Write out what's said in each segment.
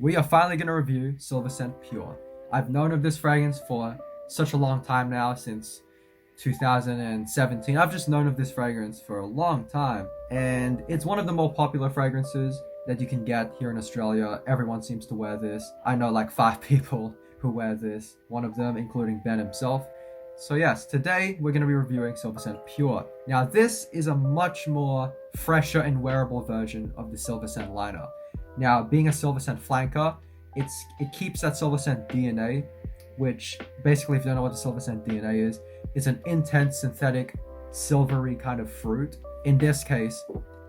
we are finally going to review Silver Scent Pure. I've known of this fragrance for such a long time now, since 2017. I've just known of this fragrance for a long time, and it's one of the more popular fragrances that you can get here in Australia. Everyone seems to wear this. I know like 5 people who wear this, one of them including Ben himself. So yes, today we're going to be reviewing Silver Scent Pure. Now this is a much more fresher and wearable version of the Silver Scent lineup. Now, being a Silver Scent flanker, it keeps that Silver Scent DNA, which basically, if you don't know what the Silver Scent DNA is, it's an intense synthetic silvery kind of fruit. In this case,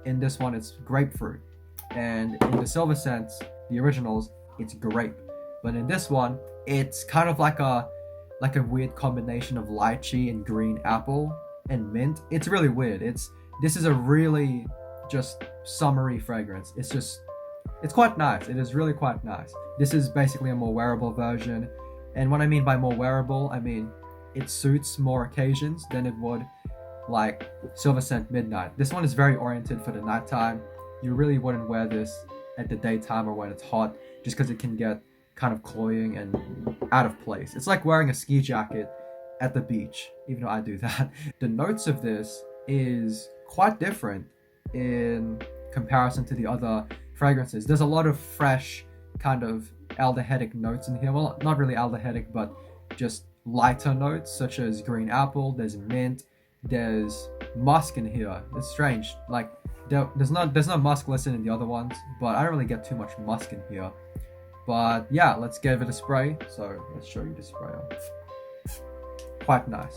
in this one, it's grapefruit. And in the Silver Scents, the originals, it's grape. But in this one, it's kind of like a weird combination of lychee and green apple and mint. It's really weird. This is a really just summery fragrance. It's quite nice. It is really quite nice. This is basically a more wearable version. And what I mean by more wearable, I mean it suits more occasions than it would like Silver Scent Midnight. This one is very oriented for the nighttime. You really wouldn't wear this at the daytime or when it's hot, just because it can get kind of cloying and out of place. It's like wearing a ski jacket at the beach, even though I do that. The notes of this is quite different in comparison to the other fragrances. There's a lot of fresh kind of aldehydic notes in here. Well, not really aldehydic, but just lighter notes such as green apple. There's mint. There's musk in here. It's strange. Like there's no musk listed in the other ones, but I don't really get too much musk in here. But yeah, let's give it a spray. So let's show you the spray. Quite nice.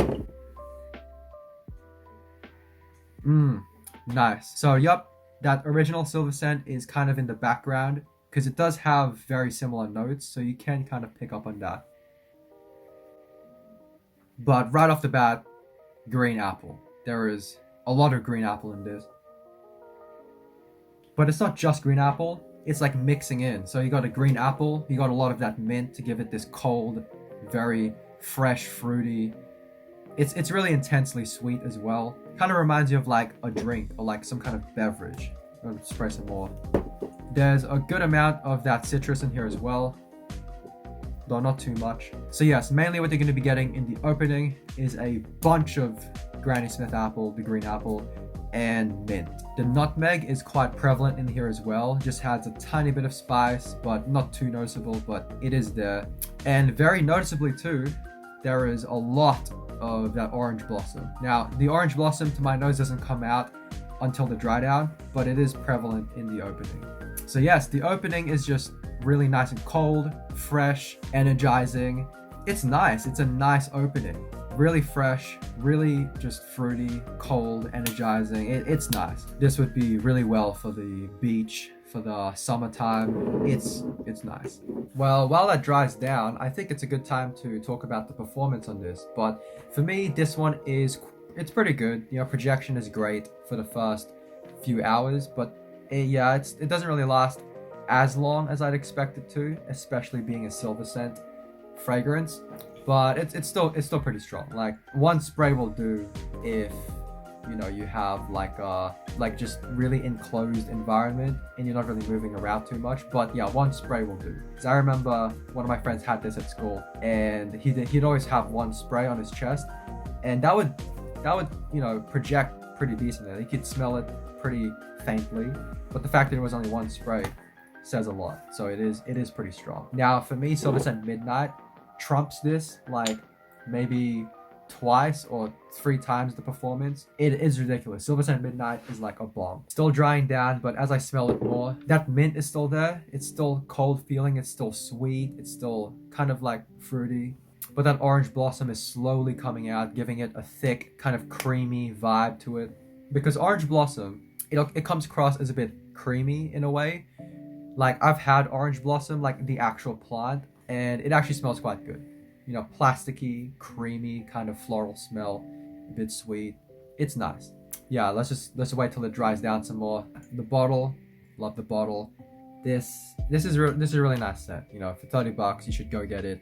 Nice. So yep, that original Silver Scent is kind of in the background because it does have very similar notes, so you can kind of pick up on that. But right off the bat, green apple. There is a lot of green apple in this. But it's not just green apple, it's like mixing in. So you got a green apple, you got a lot of that mint to give it this cold, very fresh, fruity. It's really intensely sweet as well. Kind of reminds you of like a drink or like some kind of beverage. I'm gonna spray some more. There's a good amount of that citrus in here as well, though not too much. So yes, mainly what you're going to be getting in the opening is a bunch of Granny Smith apple, the green apple, and mint. The nutmeg is quite prevalent in here as well, just has a tiny bit of spice, but not too noticeable, but it is there. And very noticeably too, there is a lot of that orange blossom. Now, the orange blossom to my nose doesn't come out until the dry down, but it is prevalent in the opening. So yes, the opening is just really nice and cold, fresh, energizing. It's nice. It's a nice opening. Really fresh, really just fruity, cold, energizing. It's nice. This would be really well for the beach, for the summertime. It's nice. Well, while that dries down, I think it's a good time to talk about the performance on this. But for me, this one it's pretty good. You know, projection is great for the first few hours, but it doesn't really last as long as I'd expect it to, especially being a Silver Scent fragrance. But it's still pretty strong. Like one spray will do if you know you have like just really enclosed environment and you're not really moving around too much. But yeah, one spray will do. Because I remember one of my friends had this at school, and he'd always have one spray on his chest, and that would you know project pretty decently. You could smell it pretty faintly, but the fact that it was only one spray says a lot. So it is pretty strong. Now for me, Silver Scent Midnight trumps this like maybe twice or 3 times the performance. It is ridiculous. Silver Scent Midnight is like a bomb. Still drying down, but as I smell it more, that mint is still there. It's still cold feeling. It's still sweet. It's still kind of like fruity. But that orange blossom is slowly coming out, giving it a thick, kind of creamy vibe to it. Because orange blossom, it comes across as a bit creamy in a way. Like I've had orange blossom, like the actual plant, and it actually smells quite good. You know, plasticky, creamy, kind of floral smell, a bit sweet. It's nice. Yeah, let's wait till it dries down some more. The bottle, love the bottle. This is a really nice scent. You know, for $30, you should go get it,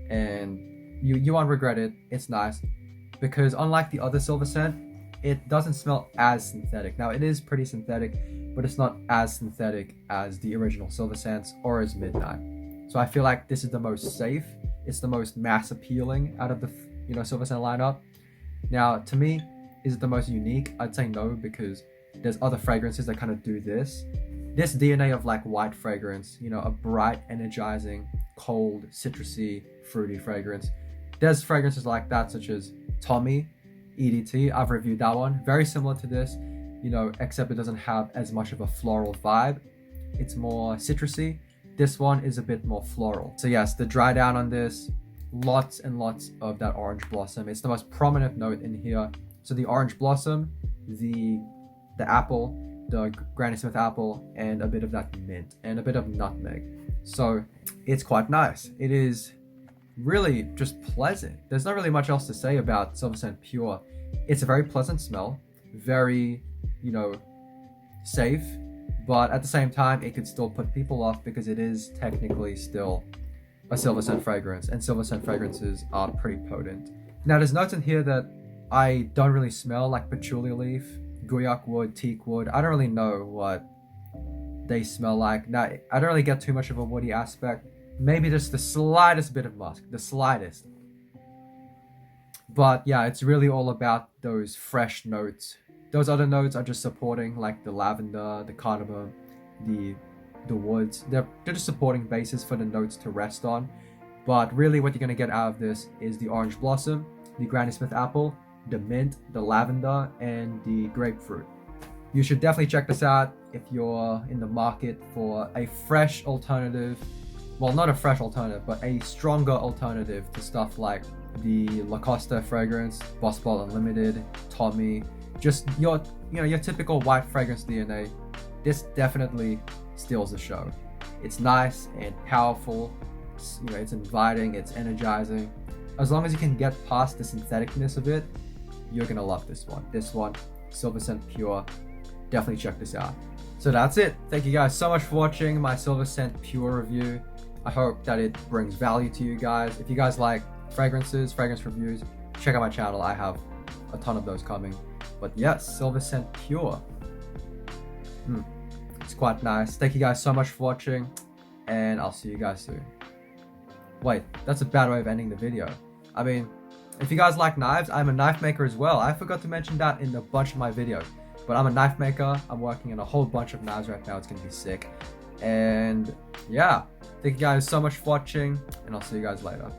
and you won't regret it. It's nice because unlike the other Silver Scent, it doesn't smell as synthetic. Now it is pretty synthetic, but it's not as synthetic as the original Silver Sands or as Midnight. So I feel like this is the most safe. It's the most mass appealing out of the Silver Sand lineup. Now to me, is it the most unique? I'd say no, because there's other fragrances that kind of do this DNA of like white fragrance, a bright, energizing, cold, citrusy, fruity fragrance. There's fragrances like that, such as Tommy EDT. I've reviewed that one. Very similar to this, except it doesn't have as much of a floral vibe. It's more citrusy. This one is a bit more floral. So yes, the dry down on this, lots and lots of that orange blossom. It's the most prominent note in here. So the orange blossom, the apple, the Granny Smith apple, and a bit of that mint and a bit of nutmeg. So it's quite nice. It is really just pleasant. There's not really much else to say about Silver Sand Pure. It's a very pleasant smell, very, safe, but at the same time, it could still put people off because it is technically still a Silver Sand fragrance, and Silver Sand fragrances are pretty potent. Now, there's notes in here that I don't really smell, like patchouli leaf, guaiac wood, teak wood. I don't really know what they smell like. Now, I don't really get too much of a woody aspect. Maybe just the slightest bit of musk, the slightest. But yeah, it's really all about those fresh notes. Those other notes are just supporting, like the lavender, the cardamom, the woods. They're just supporting bases for the notes to rest on. But really what you're going to get out of this is the orange blossom, the Granny Smith apple, the mint, the lavender, and the grapefruit. You should definitely check this out if you're in the market for a fresh alternative. Well, not a fresh alternative, but a stronger alternative to stuff like the Lacoste fragrance, Boss Ball Unlimited, Tommy, just your typical white fragrance DNA. This definitely steals the show. It's nice and powerful. It's inviting, it's energizing. As long as you can get past the syntheticness of it, you're gonna love this one. This one, Silver Sand Pure. Definitely check this out. So that's it. Thank you guys so much for watching my Silver Sand Pure review. I hope that it brings value to you guys. If you guys like fragrances, fragrance reviews, check out my channel. I have a ton of those coming. But yes, Silver Sand Pure. It's quite nice. Thank you guys so much for watching, and I'll see you guys soon. Wait, that's a bad way of ending the video. I mean, if you guys like knives, I'm a knife maker as well. I forgot to mention that in a bunch of my videos. But I'm a knife maker. I'm working on a whole bunch of knives right now. It's gonna be sick. And yeah, thank you guys so much for watching, and I'll see you guys later.